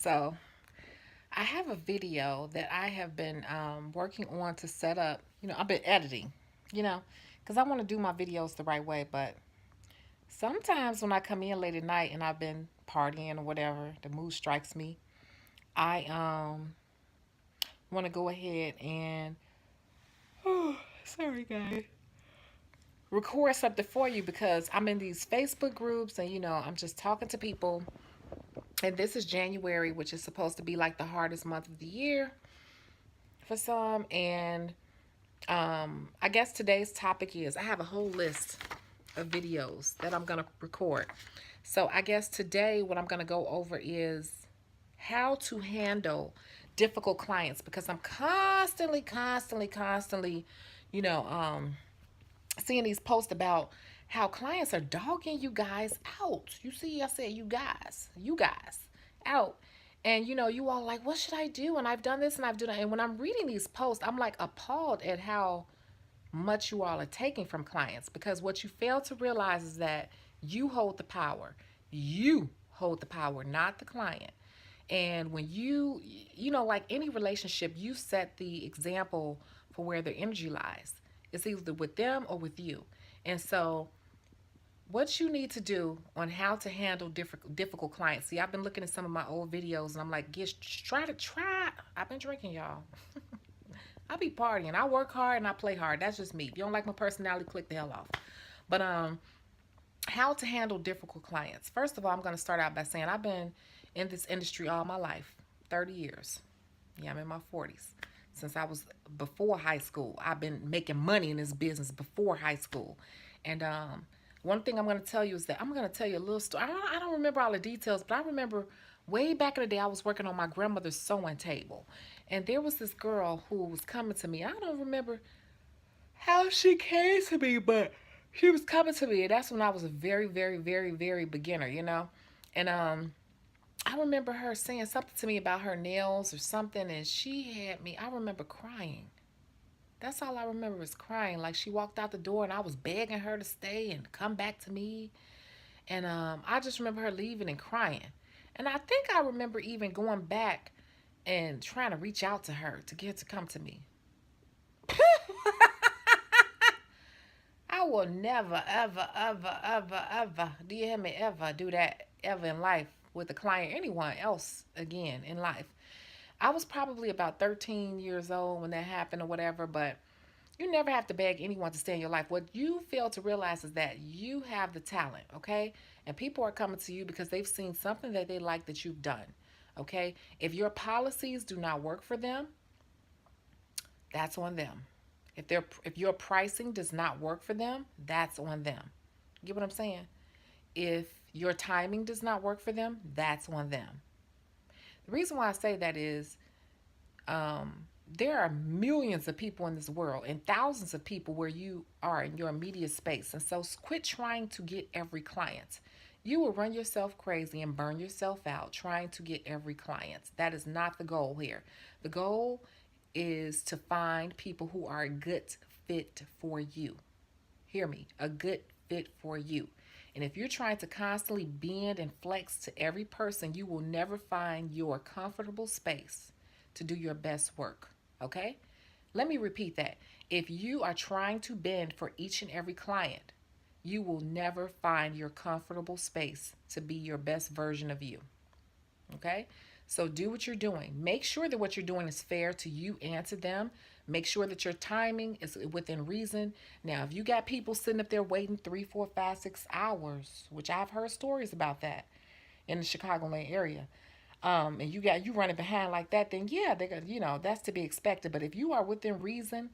So I have a video that I have been working on to set up. I've been editing, you know, because I want to do my videos the right way. But sometimes when I come in late at night and I've been partying or whatever, the mood strikes me. I want to go ahead and oh, sorry guys, record something for you because I'm in these Facebook groups and I'm just talking to people. And this is January, which is supposed to be like the hardest month of the year for some. And I guess today's topic is I have a whole list of videos that I'm going to record. So I guess today what I'm going to go over is how to handle difficult clients because I'm constantly, you know, um, seeing these posts about how clients are dogging you guys out. You see, I said you guys out. And you all like, what should I do? And I've done this and I've done that. And when I'm reading these posts, I'm like appalled at how much you all are taking from clients because what you fail to realize is that you hold the power. You hold the power, not the client. And when like any relationship, you set the example for where their energy lies. It's either with them or with you. And so, what you need to do on how to handle difficult clients. See, I've been looking at some of my old videos and I'm like, try. I've been drinking, y'all. I be partying. I work hard and I play hard. That's just me. If you don't like my personality, click the hell off. But how to handle difficult clients. First of all, I'm going to start out by saying I've been in this industry all my life, 30 years. Yeah, I'm in my 40s. Since I was before high school, I've been making money in this business before high school. And one thing I'm going to tell you is that I'm going to tell you a little story. I don't remember all the details, but I remember way back in the day, I was working on my grandmother's sewing table. And there was this girl who was coming to me. I don't remember how she came to me, but she was coming to me. And that's when I was a very beginner. And I remember her saying something to me about her nails or something, and she had me. I remember crying. That's all I remember is crying. Like she walked out the door, and I was begging her to stay and come back to me. And I just remember her leaving and crying. And I think I remember even going back and trying to reach out to her to get her to come to me. I will never, ever, do you hear me, ever do that ever in life with a client, anyone else again in life. I was probably about 13 years old when that happened or whatever, but you never have to beg anyone to stay in your life. What you fail to realize is that you have the talent, okay? And people are coming to you because they've seen something that they like that you've done, okay? If your policies do not work for them, that's on them. If your pricing does not work for them, that's on them. You get what I'm saying? If your timing does not work for them, that's on them. The reason why I say that is there are millions of people in this world and thousands of people where you are in your immediate space. And so quit trying to get every client. You will run yourself crazy and burn yourself out trying to get every client. That is not the goal here. The goal is to find people who are a good fit for you. Hear me, a good fit for you. And if you're trying to constantly bend and flex to every person, you will never find your comfortable space to do your best work. Okay? Let me repeat that. If you are trying to bend for each and every client, you will never find your comfortable space to be your best version of you. Okay? So do what you're doing. Make sure that what you're doing is fair to you and to them. Make sure that your timing is within reason. Now, if you got people sitting up there waiting 3, 4, 5, 6 hours, which I've heard stories about that in the Chicagoland area, and you running behind like that, then yeah, they got that's to be expected. But if you are within reason,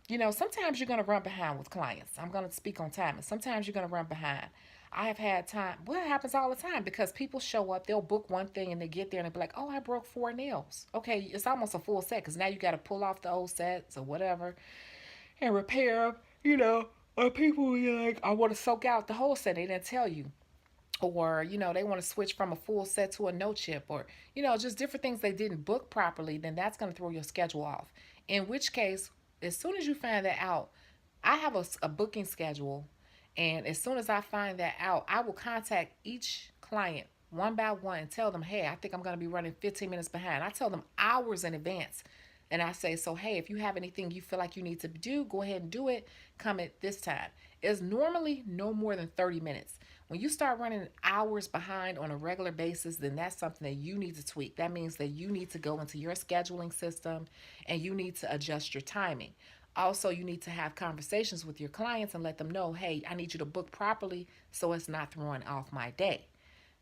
sometimes you're gonna run behind with clients. I'm gonna speak on time, and sometimes you're gonna run behind. I have had time. Well, it happens all the time because people show up, they'll book one thing, and they get there and they be like, "Oh, I broke 4 nails." Okay, it's almost a full set because now you got to pull off the old sets or whatever and repair them. Or people will be like, "I want to soak out the whole set." They didn't tell you. Or they want to switch from a full set to a no chip, or just different things they didn't book properly. Then that's going to throw your schedule off. In which case, as soon as you find that out, I have a booking schedule, and as soon as I find that out, I will contact each client one by one and tell them, hey, I think I'm going to be running 15 minutes behind. I tell them hours in advance. And I say, so, hey, if you have anything you feel like you need to do, go ahead and do it. Come at this time. It's normally no more than 30 minutes. When you start running hours behind on a regular basis, then that's something that you need to tweak. That means that you need to go into your scheduling system and you need to adjust your timing. Also, you need to have conversations with your clients and let them know, hey, I need you to book properly so it's not throwing off my day.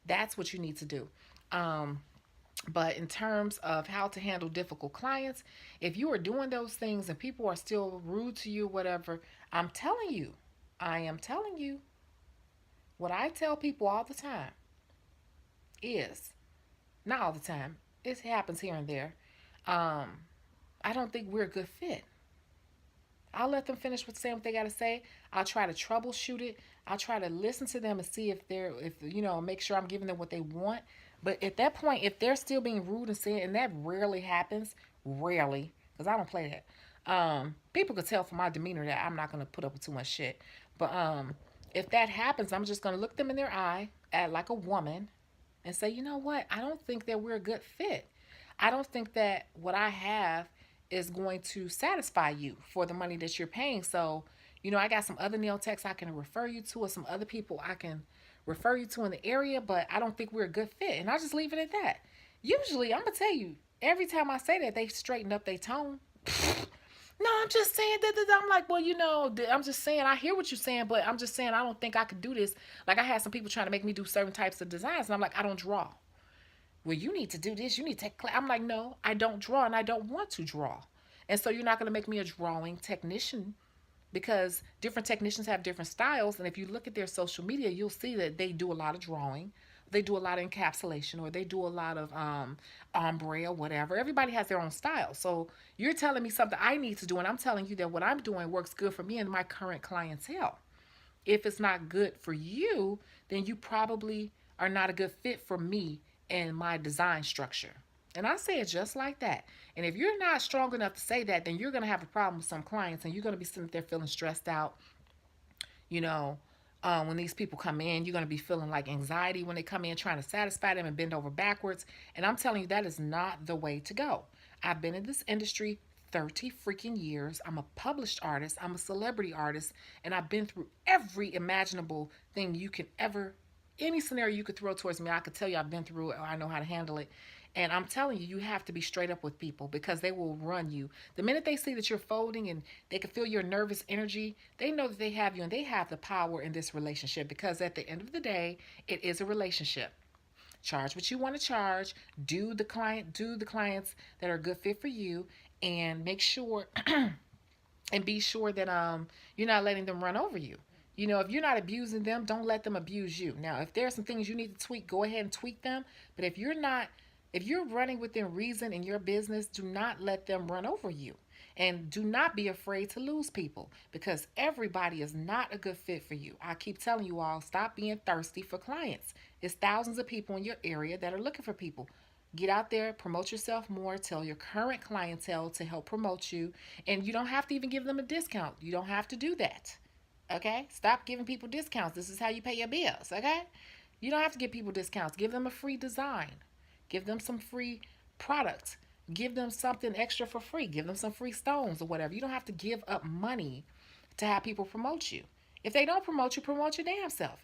That's what you need to do. Um, but in terms of how to handle difficult clients, if you are doing those things and people are still rude to you, whatever, I'm telling you, I am telling you, what I tell people all the time is, not all the time, it happens here and there. Um, I don't think we're a good fit. I'll let them finish with saying what they got to say. I'll try to troubleshoot it. I'll try to listen to them and see if make sure I'm giving them what they want. But at that point, if they're still being rude and saying, and that rarely happens, rarely, because I don't play that. People could tell from my demeanor that I'm not gonna put up with too much shit. But if that happens, I'm just gonna look them in their eye, act like a woman, and say, you know what? I don't think that we're a good fit. I don't think that what I have is going to satisfy you for the money that you're paying. So, I got some other nail techs I can refer you to, or some other people I can refer you to in the area, but I don't think we're a good fit. And I just leave it at that. Usually, I'm going to tell you, every time I say that, they straighten up their tone. No, I'm just saying that. I'm like, well, I'm just saying, I hear what you're saying, but I'm just saying, I don't think I could do this. Like, I had some people trying to make me do certain types of designs, and I'm like, I don't draw. Well, you need to do this. You need to take class. I'm like, no, I don't draw, and I don't want to draw. And so you're not going to make me a drawing technician, because different technicians have different styles. And if you look at their social media, you'll see that they do a lot of drawing. They do a lot of encapsulation, or they do a lot of ombre or whatever. Everybody has their own style. So you're telling me something I need to do, and I'm telling you that what I'm doing works good for me and my current clientele. If it's not good for you, then you probably are not a good fit for me and my design structure. And I say it just like that. And if you're not strong enough to say that, then you're going to have a problem with some clients, and you're going to be sitting there feeling stressed out. You know, when these people come in, you're going to be feeling like anxiety when they come in, trying to satisfy them and bend over backwards. And I'm telling you, that is not the way to go. I've been in this industry 30 freaking years. I'm a published artist. I'm a celebrity artist. And I've been through every imaginable thing you can ever, any scenario you could throw towards me, I could tell you I've been through it, or I know how to handle it. And I'm telling you, you have to be straight up with people, because they will run you. The minute they see that you're folding and they can feel your nervous energy, they know that they have you, and they have the power in this relationship, because at the end of the day, it is a relationship. Charge what you want to charge. Do the clients that are a good fit for you, and make sure and be sure that you're not letting them run over you. If you're not abusing them, don't let them abuse you. Now, if there are some things you need to tweak, go ahead and tweak them. But if you're running within reason in your business, do not let them run over you. And do not be afraid to lose people, because everybody is not a good fit for you. I keep telling you all, stop being thirsty for clients. It's thousands of people in your area that are looking for people. Get out there, promote yourself more, tell your current clientele to help promote you. And you don't have to even give them a discount. You don't have to do that. Okay? Stop giving people discounts. This is how you pay your bills. Okay? You don't have to give people discounts. Give them a free design. Give them some free products. Give them something extra for free. Give them some free stones or whatever. You don't have to give up money to have people promote you. If they don't promote you, promote your damn self.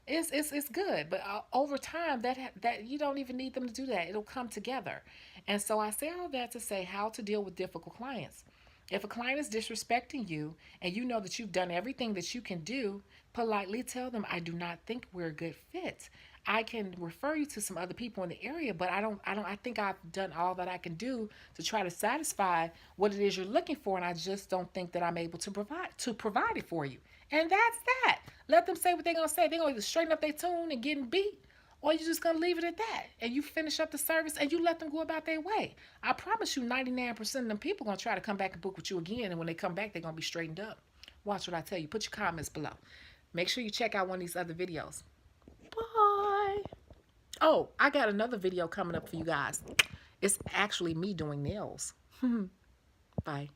It's good. But over time, that you don't even need them to do that. It'll come together. And so I say all that to say how to deal with difficult clients. If a client is disrespecting you and you know that you've done everything that you can do, politely tell them, I do not think we're a good fit. I can refer you to some other people in the area, but I think I've done all that I can do to try to satisfy what it is you're looking for, and I just don't think that I'm able to provide it for you. And that's that. Let them say what they're gonna say. They're gonna either straighten up their tune and getting beat, or you're just gonna leave it at that. And you finish up the service and you let them go about their way. I promise you 99% of them people gonna try to come back and book with you again, and when they come back, they're gonna be straightened up. Watch what I tell you. Put your comments below. Make sure you check out one of these other videos. Bye. Oh, I got another video coming up for you guys. It's actually me doing nails. Bye.